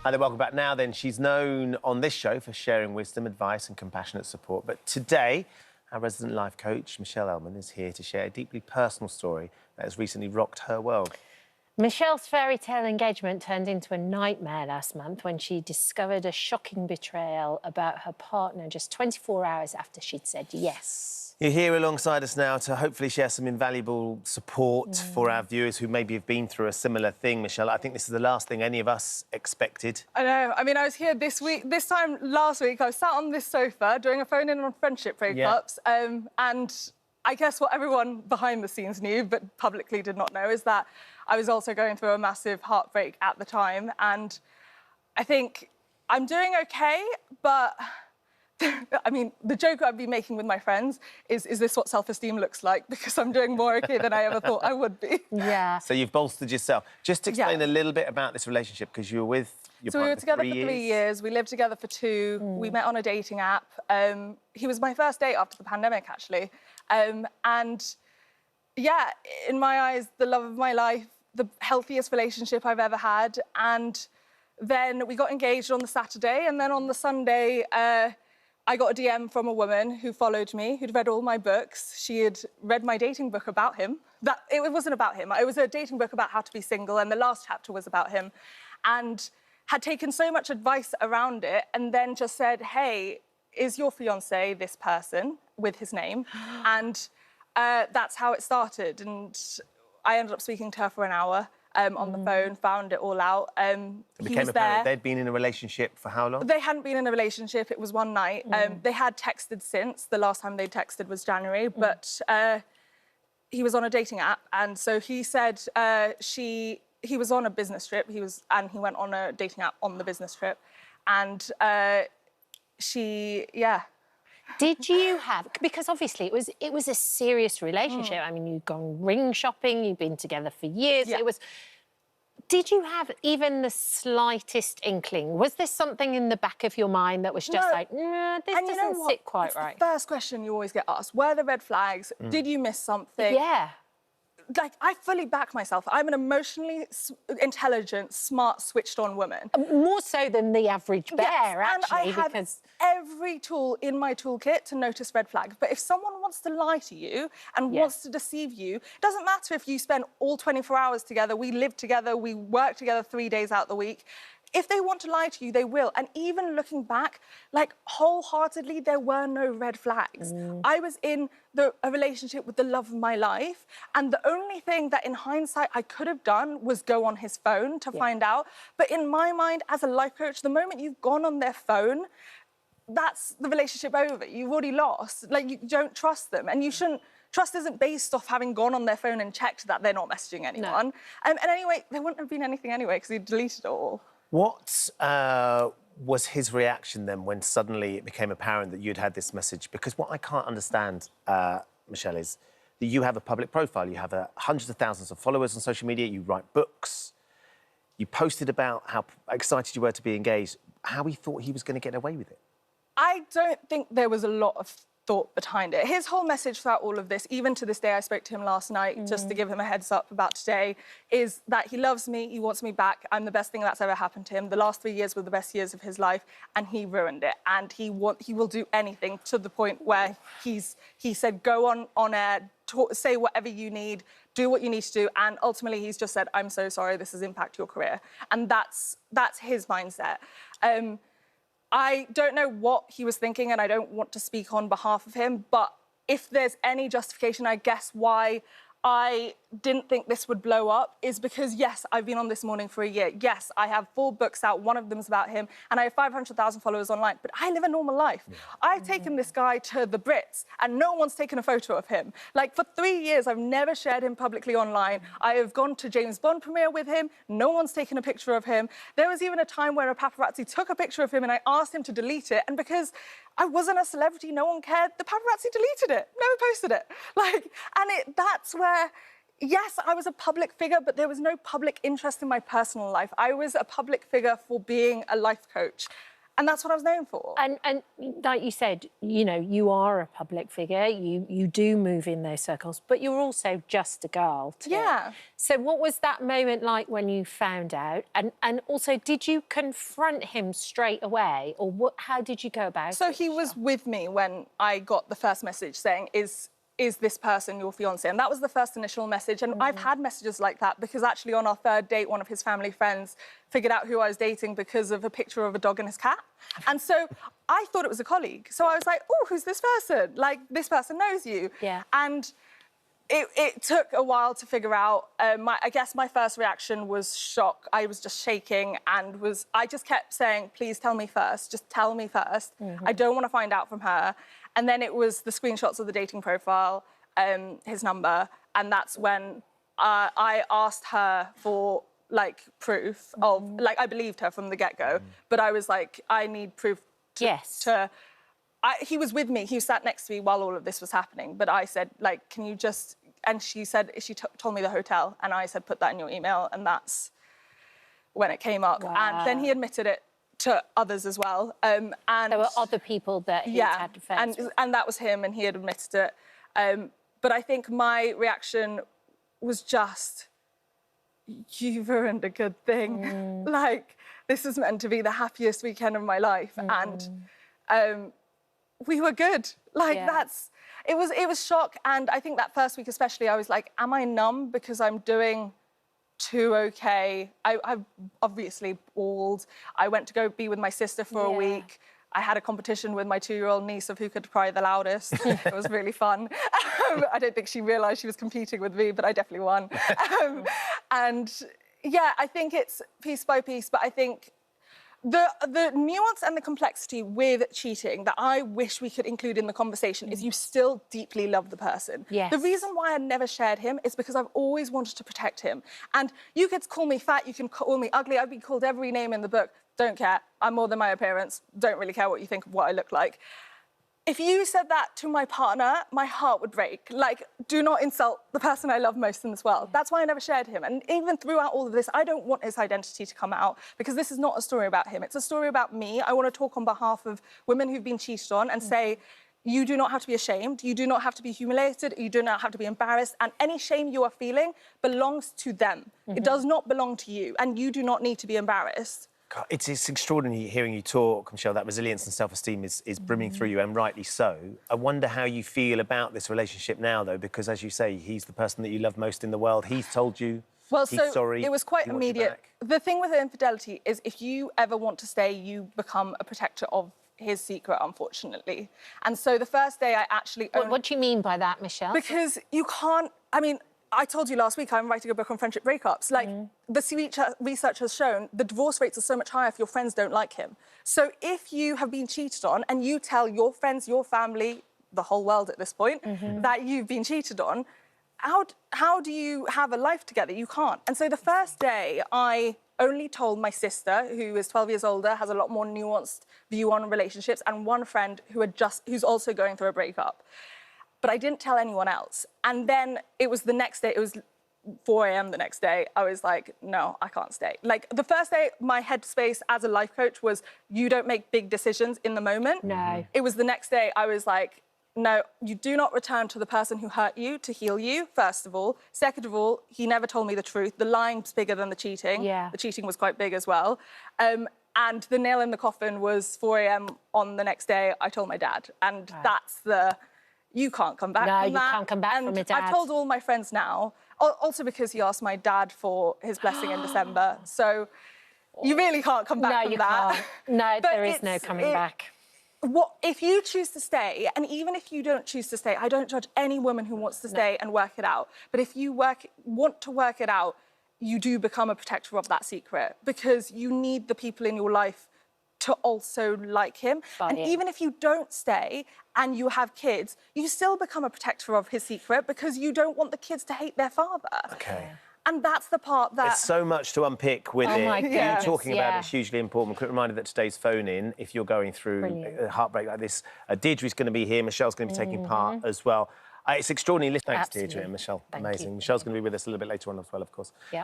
Hi there, welcome back. Now then, she's known on this show for sharing wisdom, advice and compassionate support. But today, our resident life coach, Michelle Elman, is here to share a deeply personal story that has recently rocked her world. Michelle's fairy tale engagement turned into a nightmare last month when she discovered a shocking betrayal about her partner just 24 hours after she'd said yes. You're here alongside us now to hopefully share some invaluable support for our viewers who maybe have been through a similar thing, Michelle. I think this is the last thing any of us expected. I know. I mean, I was here this time last week, I was sat on this sofa doing a phone-in on friendship breakups, and I guess what everyone behind the scenes knew, but publicly did not know, is that I was also going through a massive heartbreak at the time, and I think I'm doing okay, but I mean, the joke I'd be making with my friends is this what self-esteem looks like? Because I'm doing more okay than I ever thought I would be. Yeah. So you've bolstered yourself. Just explain a little bit about this relationship, because you were with your partner we were together for 3 years. We lived together for 2. We met on a dating app. He was my first date after the pandemic, actually. And yeah, in my eyes, the love of my life, the healthiest relationship I've ever had. And then we got engaged on the Saturday, and then on the Sunday, I got a DM from a woman who followed me, who'd read all my books. She had read my dating book about him. It wasn't about him. It was a dating book about how to be single, and the last chapter was about him. And had taken so much advice around it, and then just said, hey, is your fiancé this person, with his name? And that's how it started. And I ended up speaking to her for an hour. On the phone, found it all out. He was there. They'd been in a relationship for how long? They hadn't been in a relationship, it was one night. They had texted since. The last time they texted was January, but he was on a dating app, and so he said he was on a business trip, he went on a dating app on the business trip, and Did you have, because obviously it was a serious relationship. I mean, you'd gone ring shopping, you'd been together for years. Yeah. Did you have even the slightest inkling? Was there something in the back of your mind that was just like, nah, this doesn't sit quite right? The first question you always get asked, were there red flags? Did you miss something? Yeah. Like, I fully back myself. I'm an emotionally intelligent, smart, switched-on woman. More so than the average bear, and actually, I have because every tool in my toolkit to notice red flags. But if someone wants to lie to you and wants to deceive you, it doesn't matter if you spend all 24 hours together, we live together, we work together 3 days out the week. If they want to lie to you, they will. And even looking back, like, wholeheartedly, there were no red flags. I was in a relationship with the love of my life, and the only thing that, in hindsight, I could have done was go on his phone to find out. But in my mind, as a life coach, the moment you've gone on their phone, that's the relationship over. You've already lost. Like, you don't trust them, and you shouldn't. Trust isn't based off having gone on their phone and checked that they're not messaging anyone. No. And anyway, there wouldn't have been anything anyway, because he deleted it all. What was his reaction then when suddenly it became apparent that you'd had this message? Because what I can't understand, Michelle, is that you have a public profile. You have hundreds of thousands of followers on social media. You write books. You posted about how excited you were to be engaged. How he thought he was going to get away with it? I don't think there was a lot of thought behind it. His whole message throughout all of this, even to this day, I spoke to him last night just to give him a heads up about today, is that he loves me, he wants me back. I'm the best thing that's ever happened to him. The last 3 years were the best years of his life, and he ruined it. And he will do anything, to the point where he said, go on air, say whatever you need, do what you need to do. And ultimately, he's just said, I'm so sorry, this has impacted your career. And that's his mindset. I don't know what he was thinking, and I don't want to speak on behalf of him, but if there's any justification, I guess, why I didn't think this would blow up is because, yes, I've been on This Morning for a year. Yes, I have 4 books out. One of them is about him, and I have 500,000 followers online. But I live a normal life. I've taken this guy to the Brits, and no one's taken a photo of him. Like, for 3 years, I've never shared him publicly online. I have gone to James Bond premiere with him. No one's taken a picture of him. There was even a time where a paparazzi took a picture of him, and I asked him to delete it. And because I wasn't a celebrity, no one cared, the paparazzi deleted it, never posted it. Like, and that's where, yes, I was a public figure, but there was no public interest in my personal life. I was a public figure for being a life coach. And that's what I was known for. And like you said, you know, you are a public figure. You do move in those circles, but you're also just a girl too. Yeah. So what was that moment like when you found out? And also, did you confront him straight away, or what? How did you go about it? So he was with me when I got the first message saying, is this person your fiancé? And that was the first initial message. And I've had messages like that because actually on our third date, one of his family friends figured out who I was dating because of a picture of a dog and his cat. And so I thought it was a colleague. So I was like, oh, who's this person? Like, this person knows you. Yeah. And it took a while to figure out. I guess my first reaction was shock. I was just shaking and I just kept saying, please tell me first. Just tell me first. I don't want to find out from her. And then it was the screenshots of the dating profile, his number, and that's when I asked her for, like, proof of, like, I believed her from the get-go, but I was like, I need proof he was with me, he sat next to me while all of this was happening, but I said, like, can you just, and she said, told me the hotel, and I said, put that in your email, and that's when it came up. Wow. And then he admitted it to others as well. And there were other people that he had affairs with. And that was him, and he had admitted it. But I think my reaction was just, you've ruined a good thing. Like, this is meant to be the happiest weekend of my life. And we were good. Like, it was shock. And I think that first week especially, I was like, am I numb because I'm doing too okay? I'm obviously bawled. I went to go be with my sister for a week. I had a competition with my 2-year-old niece of who could cry the loudest. It was really fun. I don't think she realised she was competing with me, but I definitely won. And yeah, I think it's piece by piece, but I think the nuance and the complexity with cheating that I wish we could include in the conversation is you still deeply love the person. Yes. The reason why I never shared him is because I've always wanted to protect him. And you could call me fat, you can call me ugly, I've been called every name in the book. Don't care. I'm more than my appearance. Don't really care what you think of what I look like. If you said that to my partner, my heart would break. Like, do not insult the person I love most in this world. That's why I never shared him. And even throughout all of this, I don't want his identity to come out because this is not a story about him. It's a story about me. I want to talk on behalf of women who've been cheated on and say, you do not have to be ashamed. You do not have to be humiliated. You do not have to be embarrassed. And any shame you are feeling belongs to them. It does not belong to you. And you do not need to be embarrassed. God, it's extraordinary hearing you talk, Michelle. That resilience and self-esteem is brimming through you, and rightly so. I wonder how you feel about this relationship now, though, because, as you say, he's the person that you love most in the world. He's told you he's sorry. It was quite he wants you immediate. back. The thing with infidelity is if you ever want to stay, you become a protector of his secret, unfortunately. And so the first day I actually... What do you mean by that, Michelle? Because you can't... I mean, I told you last week I'm writing a book on friendship breakups. Like, the research has shown the divorce rates are so much higher if your friends don't like him. So if you have been cheated on and you tell your friends, your family, the whole world at this point, that you've been cheated on, how do you have a life together? You can't. And so the first day, I only told my sister, who is 12 years older, has a lot more nuanced view on relationships, and one friend who's also going through a breakup. But I didn't tell anyone else. And then it was the next day, it was 4 a.m. the next day, I was like, no, I can't stay. Like, the first day, my headspace as a life coach was, you don't make big decisions in the moment. No. It was the next day, I was like, no, you do not return to the person who hurt you to heal you, first of all. Second of all, he never told me the truth. The lying's bigger than the cheating. Yeah. The cheating was quite big as well. And the nail in the coffin was 4 a.m. on the next day, I told my dad. And that's the... You can't come back from that. No, you can't come back from it, Dad. I've told all my friends now, also because he asked my dad for his blessing in December. So you really can't come back from that. No, you can't. No, there is no coming back. If you choose to stay, and even if you don't choose to stay, I don't judge any woman who wants to stay and work it out. But if you want to work it out, you do become a protector of that secret because you need the people in your life to also like him. And even if you don't stay and you have kids, you still become a protector of his secret because you don't want the kids to hate their father. Okay. And that's the part that... There's so much to unpick with it. My goodness, You talking about it is hugely important. Quick reminder that today's phone-in, if you're going through a heartbreak like this, Deirdre's going to be here, Michelle's going to be taking part as well. It's extraordinary. Thanks, Deirdre and Michelle. Amazing. Michelle's going to be with us a little bit later on as well, of course. Yep.